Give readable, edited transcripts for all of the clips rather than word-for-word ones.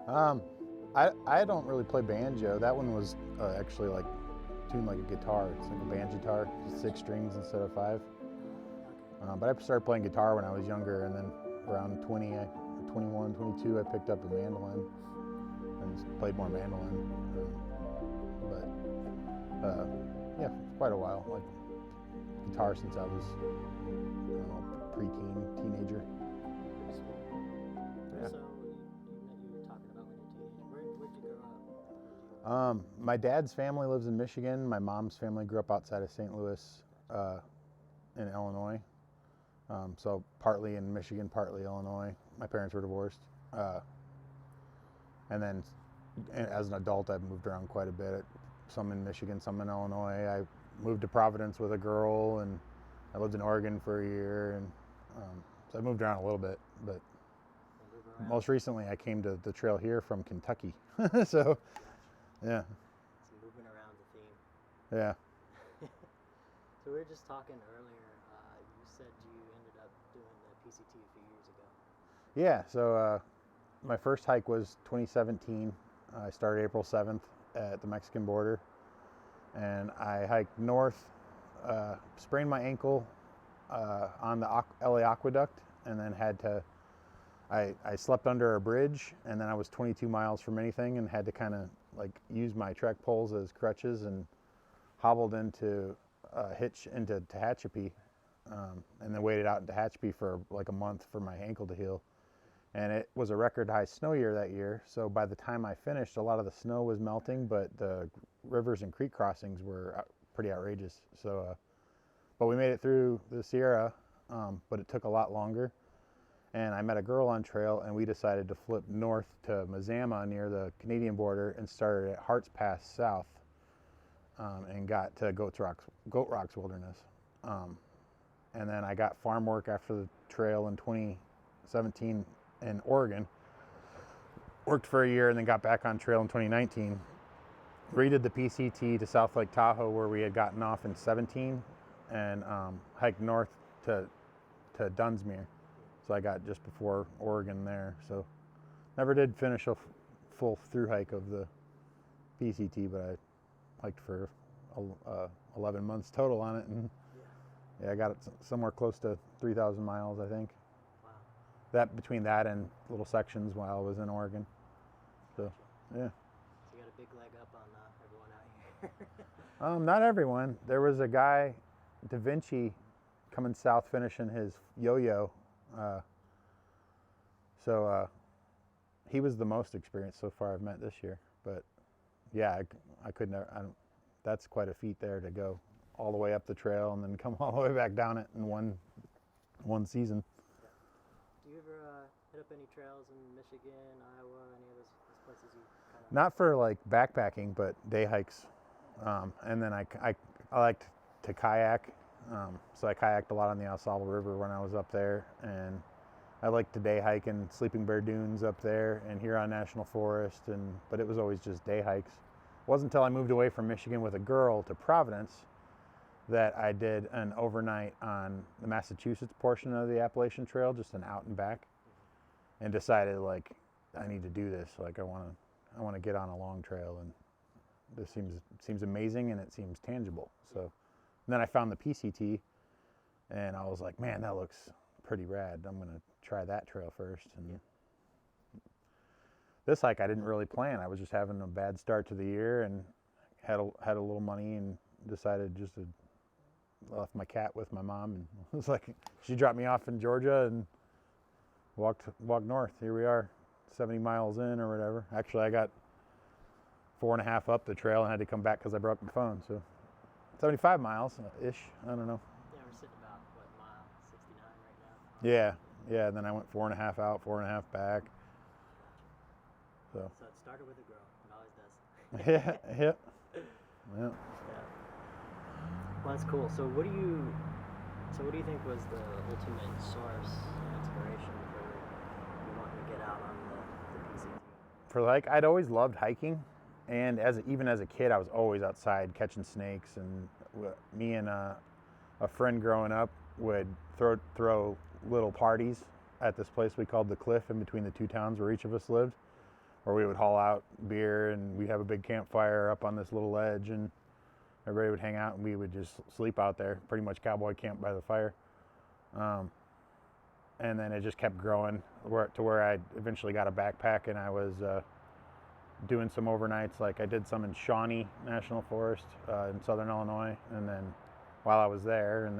Um, I don't really play banjo. That one was actually like tuned like a guitar. It's like a banjo guitar, just 6 strings instead of 5. But I started playing guitar when I was younger, and then around 21, 22, I picked up a mandolin and played more mandolin. Yeah, for quite a while. Like guitar since I was, I don't know, preteen, teenager. Yeah. So you were talking about when you were a teenager. Where'd you grow up? My dad's family lives in Michigan. My mom's family grew up outside of St. Louis, in Illinois. So partly in Michigan, partly Illinois. My parents were divorced. And then as an adult, I've moved around quite a bit. Some in Michigan, some in Illinois. I moved to Providence with a girl, and I lived in Oregon for a year. And so I moved around a little bit, but most recently I came to the trail here from Kentucky. So, yeah. So moving around the theme. Yeah. So we were just talking earlier. You said you ended up doing the PCT a few years ago. Yeah, so my first hike was 2017. I started April 7th at the Mexican border, and I hiked north, sprained my ankle on the LA Aqueduct, and then I slept under a bridge, and then I was 22 miles from anything and had to kind of like use my trek poles as crutches and hobbled into hitch into Tehachapi, and then waited out in Tehachapi for like a month for my ankle to heal. And it was a record high snow year that year, so by the time I finished, a lot of the snow was melting, but the rivers and creek crossings were pretty outrageous. So, but we made it through the Sierra, but it took a lot longer. And I met a girl on trail, and we decided to flip north to Mazama near the Canadian border and started at Harts Pass South, and got to Goat Rocks Wilderness. And then I got farm work after the trail in 2017 in Oregon. Worked for a year and then got back on trail in 2019. Redid the PCT to South Lake Tahoe where we had gotten off in 17, and hiked north to Dunsmuir. So I got just before Oregon there. So never did finish a full through hike of the PCT, but I hiked for 11 months total on it, and yeah, I got it somewhere close to 3,000 miles, I think. Wow. That between that and little sections while I was in Oregon. So, yeah. So you got a big leg up on everyone out here. Not everyone. There was a guy, Da Vinci, coming south finishing his yo-yo. So he was the most experienced so far I've met this year. But yeah, I could never. That's quite a feat there to go all the way up the trail and then come all the way back down it in one season. Yeah. Do you ever hit up any trails in Michigan, Iowa, any of those places you kind of? Not for like backpacking, but day hikes. And then I liked to kayak. So I kayaked a lot on the Au Sable River when I was up there, and I liked to day hike in Sleeping Bear Dunes up there and Huron National Forest, but it was always just day hikes. It wasn't until I moved away from Michigan with a girl to Providence that I did an overnight on the Massachusetts portion of the Appalachian Trail, just an out and back, and decided like I need to do this. Like I want to get on a long trail, and this seems amazing and it seems tangible. So and then I found the PCT, and I was like, man, that looks pretty rad. I'm gonna try that trail first. And this hike I didn't really plan. I was just having a bad start to the year and had a little money and decided just to left my cat with my mom, and it was like she dropped me off in Georgia and walked north. Here we are, 70 miles in or whatever. Actually, I got 4.5 up the trail and had to come back because I broke my phone. So 75 miles ish. I don't know. Yeah, we're sitting about mile 69 right now. Yeah. And then I went 4.5 out, 4.5 back. So it started with a girl. It always does. Yeah. Yeah. Well, that's cool. So what do you think was the ultimate source of inspiration for you wanting to get out on the PCT? For like, I'd always loved hiking, and even as a kid, I was always outside catching snakes. And me and a friend growing up would throw little parties at this place we called the Cliff in between the two towns where each of us lived, or we would haul out beer and we'd have a big campfire up on this little ledge, and everybody would hang out and we would just sleep out there, pretty much cowboy camp by the fire. And then it just kept growing to where I eventually got a backpack, and I was doing some overnights. Like I did some in Shawnee National Forest in southern Illinois, and then while I was there, and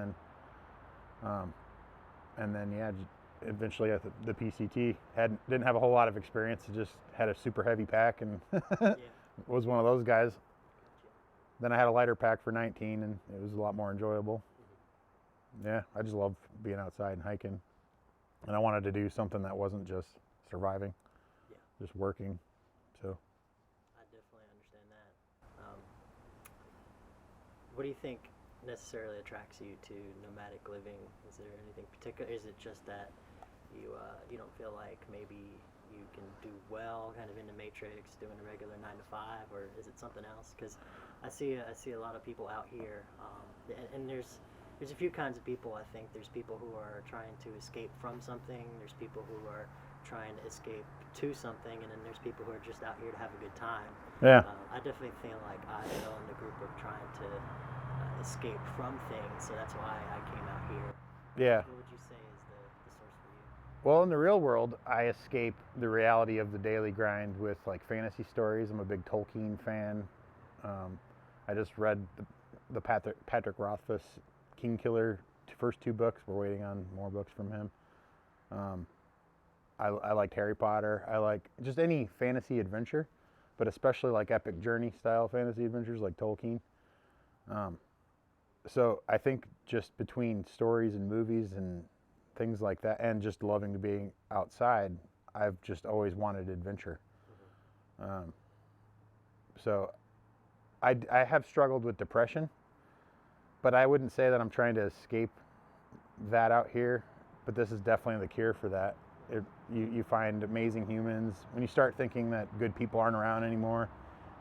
then yeah, eventually at the PCT didn't have a whole lot of experience. Just had a super heavy pack and was one of those guys. Then I had a lighter pack for 19, and it was a lot more enjoyable. Yeah, I just love being outside and hiking, and I wanted to do something that wasn't just surviving, just working. So I definitely understand that. What do you think necessarily attracts you to nomadic living? Is there anything particular? Is it just that you don't feel like maybe you can do well kind of in the matrix doing a regular 9 to 5, or is it something else? Because I see a lot of people out here, and there's a few kinds of people. I think there's people who are trying to escape from something, there's people who are trying to escape to something, and then there's people who are just out here to have a good time. Yeah. I definitely feel like I fell in the group of trying to escape from things, so that's why I came out here. Yeah. What would you say is the source for you? Well, in the real world, I escape the reality of the daily grind with like fantasy stories. I'm a big Tolkien fan. I just read the Patrick Rothfuss Kingkiller first 2 books. We're waiting on more books from him. I liked Harry Potter. I like just any fantasy adventure, but especially like epic journey style fantasy adventures like Tolkien. So I think just between stories and movies and things like that, and just loving to be outside, I've just always wanted adventure. So I have struggled with depression, but I wouldn't say that I'm trying to escape that out here, but this is definitely the cure for that. You find amazing humans. When you start thinking that good people aren't around anymore,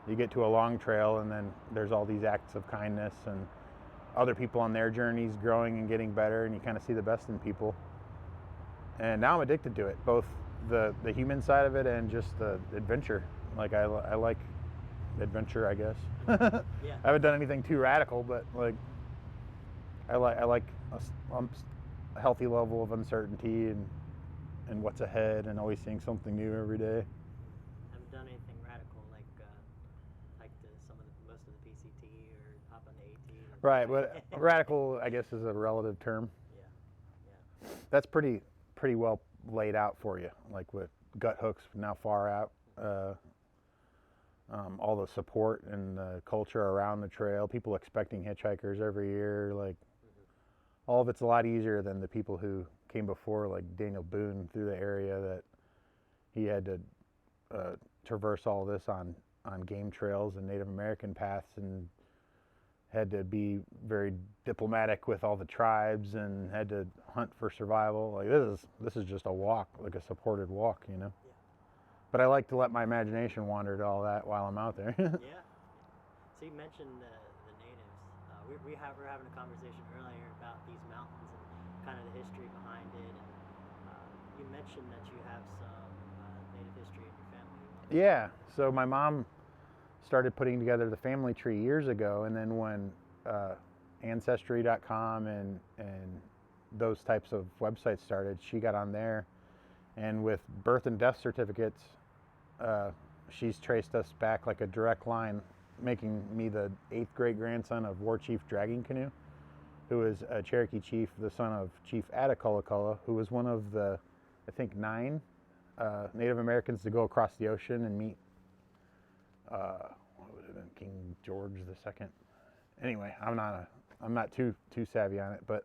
you get to a long trail, and then there's all these acts of kindness and other people on their journeys growing and getting better, and you kind of see the best in people. And now I'm addicted to it, both the human side of it and just the adventure. Like I like adventure, I guess. I haven't done anything too radical, but like I like a healthy level of uncertainty and what's ahead, and always seeing something new every day. Haven't done anything radical like most of the PCT or hop on the AT. Right, but radical, I guess, is a relative term. Yeah. That's pretty well laid out for you, like with gut hooks now far out. All the support and the culture around the trail, people expecting hitchhikers every year, like all of it's a lot easier than the people who came before, like Daniel Boone, through the area that he had to traverse all this on game trails and Native American paths, and had to be very diplomatic with all the tribes and had to hunt for survival. Like this is just a walk, like a supported walk, you know. Yeah. But I like to let my imagination wander to all that while I'm out there. Yeah. So you mentioned the natives. We were having a conversation earlier about these mountains and kind of the history behind it. And you mentioned that you have some native history in your family. Yeah. So my mom started putting together the family tree years ago, and then when Ancestry.com and those types of websites started, she got on there, and with birth and death certificates, she's traced us back like a direct line, making me the 8th great grandson of War Chief Dragging Canoe, who is a Cherokee chief, the son of Chief Attacullaculla, who was one of the, I think, 9 Native Americans to go across the ocean and meet what would it have been, King George II. Anyway, I'm not too savvy on it, but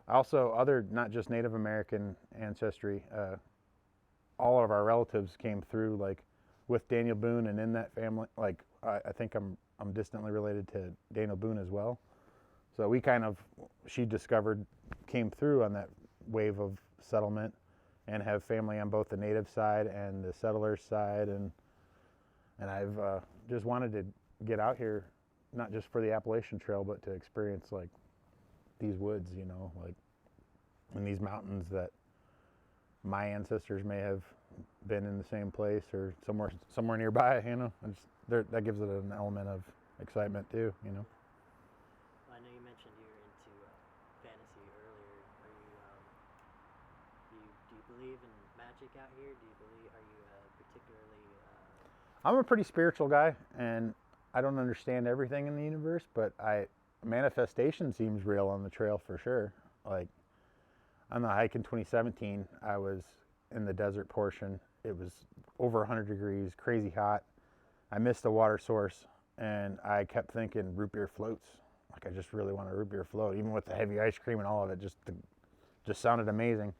also other, not just Native American ancestry. All of our relatives came through, like with Daniel Boone, and in that family, like I think I'm distantly related to Daniel Boone as well. So we she discovered, came through on that wave of settlement, and have family on both the native side and the settlers side, and I've just wanted to get out here, not just for the Appalachian Trail, but to experience like these woods, you know, like in these mountains that my ancestors may have been in the same place or somewhere nearby. That gives it an element of excitement too. Well, I know you mentioned you were into fantasy earlier. Do you believe in magic out here? Are you particularly? I'm a pretty spiritual guy, and I don't understand everything in the universe, but manifestation seems real on the trail for sure. Like on the hike in 2017, I was in the desert portion. It was over 100 degrees, crazy hot. I missed a water source, and I kept thinking root beer floats. Like I just really want a root beer float, even with the heavy ice cream and all of it. Just sounded amazing.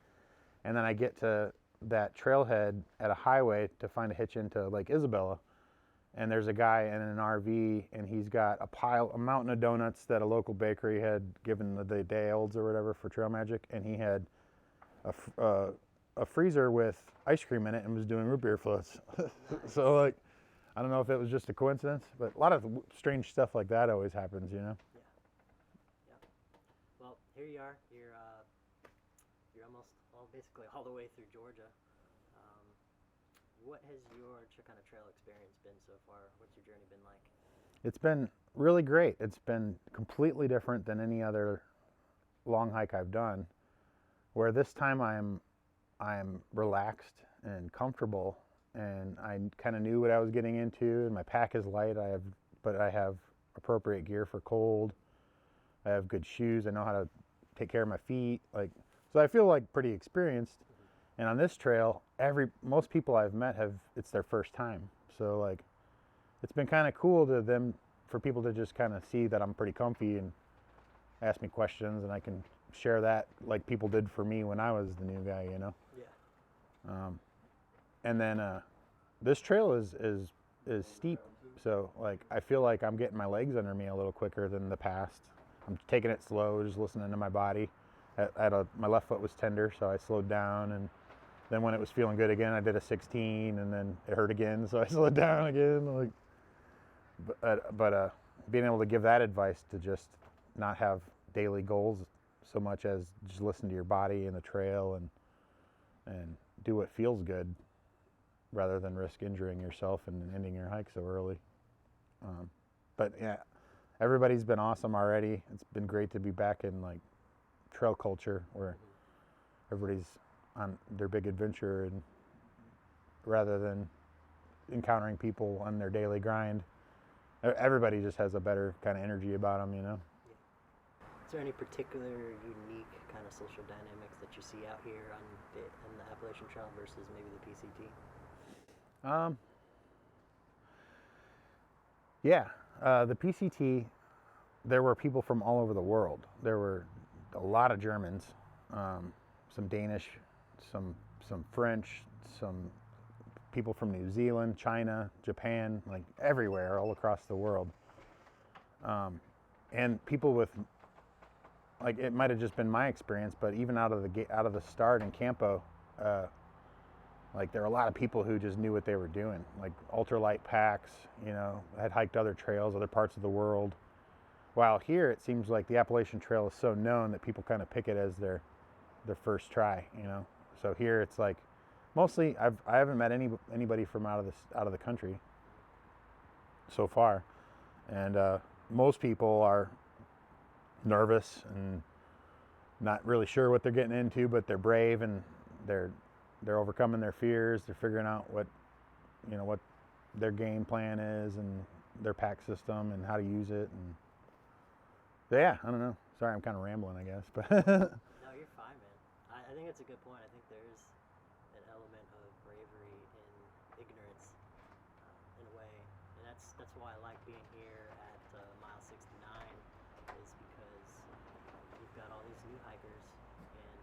And then I get to that trailhead at a highway to find a hitch into Lake Isabella, and there's a guy in an RV, and he's got a mountain of donuts that a local bakery had given the day olds or whatever for Trail Magic, and he had a freezer with ice cream in it and was doing root beer floats. So like, I don't know if it was just a coincidence, but a lot of strange stuff like that always happens, Yeah. Well, here you are. You're almost basically all the way through Georgia. What has your kind of trail experience been so far? What's your journey been like? It's been really great. It's been completely different than any other long hike I've done, where this time I'm relaxed and comfortable, and I kind of knew what I was getting into, and my pack is light. But I have appropriate gear for cold. I have good shoes. I know how to take care of my feet. So I feel like pretty experienced. And on this trail, most people I've met it's their first time. So like, it's been kind of cool for people to just kind of see that I'm pretty comfy and ask me questions, and I can share that like people did for me when I was the new guy, Yeah. And then this trail is steep, so like I feel like I'm getting my legs under me a little quicker than the past. I'm taking it slow, just listening to my body. My left foot was tender, so I slowed down, and then when it was feeling good again, I did a 16, and then it hurt again, so I slowed down again. But being able to give that advice to just not have daily goals so much as just listen to your body and the trail and do what feels good rather than risk injuring yourself and ending your hike so early. But yeah, everybody's been awesome already. It's been great to be back in like trail culture where everybody's on their big adventure, and rather than encountering people on their daily grind, everybody just has a better kind of energy about them, Yeah. Is there any particular unique kind of social dynamics that you see out here on the Appalachian Trail versus maybe the PCT? Yeah, the PCT, there were people from all over the world. There were a lot of Germans, some Danish, some French, some people from New Zealand, China, Japan, like everywhere, all across the world. And people with, like, it might have just been my experience, but even out of the start in Campo, like there were a lot of people who just knew what they were doing, like ultralight packs, had hiked other trails, other parts of the world. While here, it seems like the Appalachian Trail is so known that people kind of pick it as their first try, So here it's like, mostly I haven't met anybody from out of the country so far, and most people are nervous and not really sure what they're getting into, but they're brave and they're overcoming their fears. They're figuring out what their game plan is and their pack system and how to use it. And yeah, I don't know. Sorry, I'm kind of rambling, I guess, but No, you're fine, man. I think it's a good point. I think there's an element of bravery in ignorance, in a way, and that's why I like being here at mile 69, is because you've got all these new hikers, and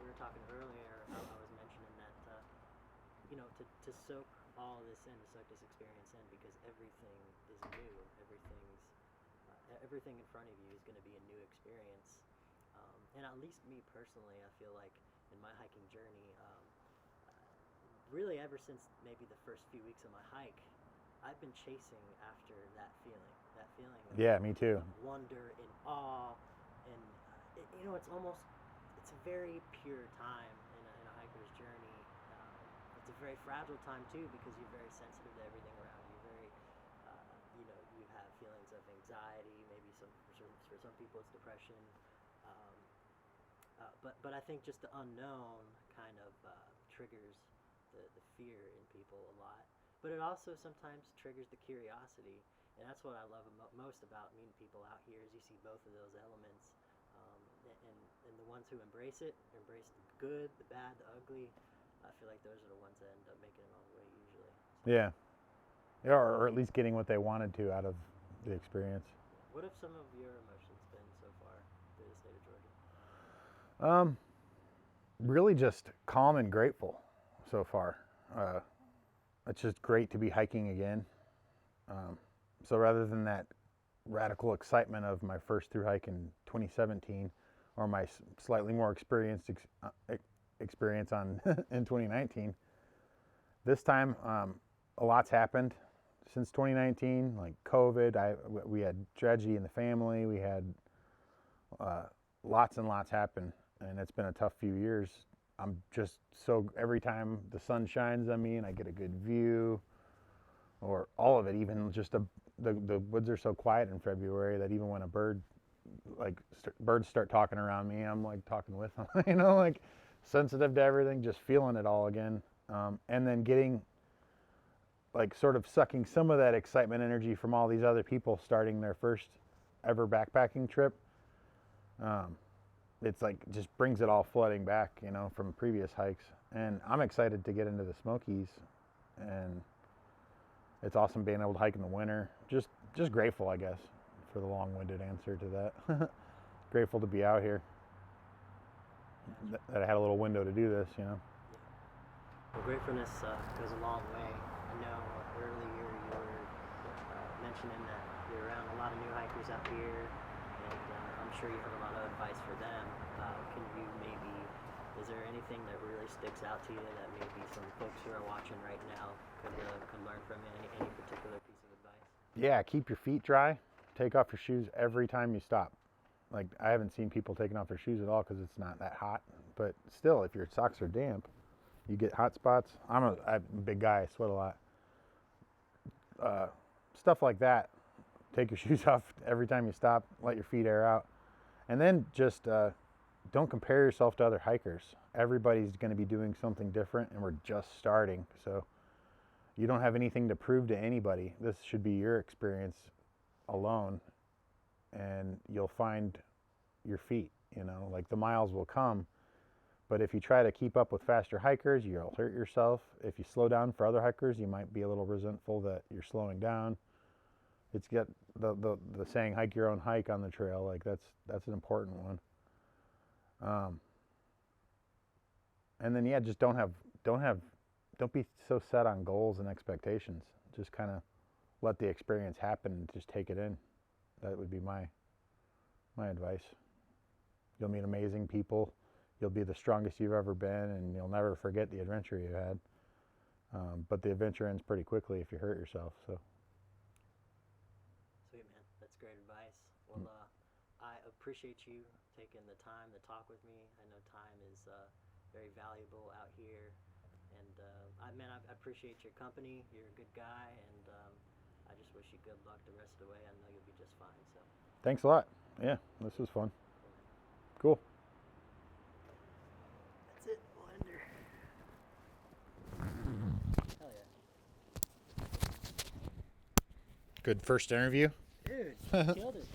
we were talking earlier. I was mentioning that to soak all of this in, to soak this experience in, because everything is new. Everything in front of you is going to be a new experience. And at least me personally, I feel like in my hiking journey, really ever since maybe the first few weeks of my hike, I've been chasing after that feeling of yeah, me too. wonder and awe, and it's a very pure time in a hiker's journey. it's a very fragile time too, because you're very sensitive to everything around you. Very, you have feelings of anxiety. Maybe for some people it's depression. But I think just the unknown kind of triggers the fear in people a lot. But it also sometimes triggers the curiosity, and that's what I love most about meeting people out here. Is you see both of those elements, and the ones who embrace the good, the bad, the ugly. I feel like those are the ones that end up making it all the way usually. So. Yeah, or at least getting what they wanted to out of the experience. What have some of your emotions been so far through the state of Georgia? Really just calm and grateful so far. It's just great to be hiking again. So rather than that radical excitement of my first through hike in 2017, or my slightly more experienced experience on in 2019, this time a lot's happened since 2019, like COVID. We had tragedy in the family. We had lots and lots happen, and it's been a tough few years. I'm just every time the sun shines on me and I get a good view, or all of it, even just the woods are so quiet in February that even when a birds start talking around me, I'm like talking with them, like sensitive to everything, just feeling it all again. And then getting like sort of sucking some of that excitement energy from all these other people starting their first ever backpacking trip. It's like just brings it all flooding back, from previous hikes. And I'm excited to get into the Smokies, and it's awesome being able to hike in the winter. Just grateful, I guess, for the long-winded answer to that. Grateful to be out here. That I had a little window to do this, Yeah. Well, gratefulness goes a long way. I know earlier you were mentioning that you're around a lot of new hikers out here, and I'm sure you have a lot of advice for them. Is there anything that really sticks out to you that maybe some folks who are watching right now could learn from you? Any particular piece of advice? Yeah, keep your feet dry. Take off your shoes every time you stop. Like, I haven't seen people taking off their shoes at all because it's not that hot. But still, if your socks are damp, you get hot spots. I'm a big guy. I sweat a lot. Stuff like that. Take your shoes off every time you stop. Let your feet air out. And then just don't compare yourself to other hikers. Everybody's going to be doing something different, and we're just starting. So you don't have anything to prove to anybody. This should be your experience alone, and you'll find your feet. Like the miles will come. But if you try to keep up with faster hikers, you'll hurt yourself. If you slow down for other hikers, you might be a little resentful that you're slowing down. It's got the saying, hike your own hike on the trail. Like that's an important one. And then just don't be so set on goals and expectations. Just kind of let the experience happen and just take it in. That would be my advice. You'll meet amazing people. You'll be the strongest you've ever been, and you'll never forget the adventure you had. But the adventure ends pretty quickly if you hurt yourself. So. Sweet, man. That's great advice. Well, I appreciate you taking the time to talk with me. I know time is very valuable out here, and I appreciate your company. You're a good guy, and I just wish you good luck the rest of the way. I know you'll be just fine. So. Thanks a lot. Yeah, this was fun. Cool. That's it. We'll end her. Hell yeah. Good first interview. Dude, killed it.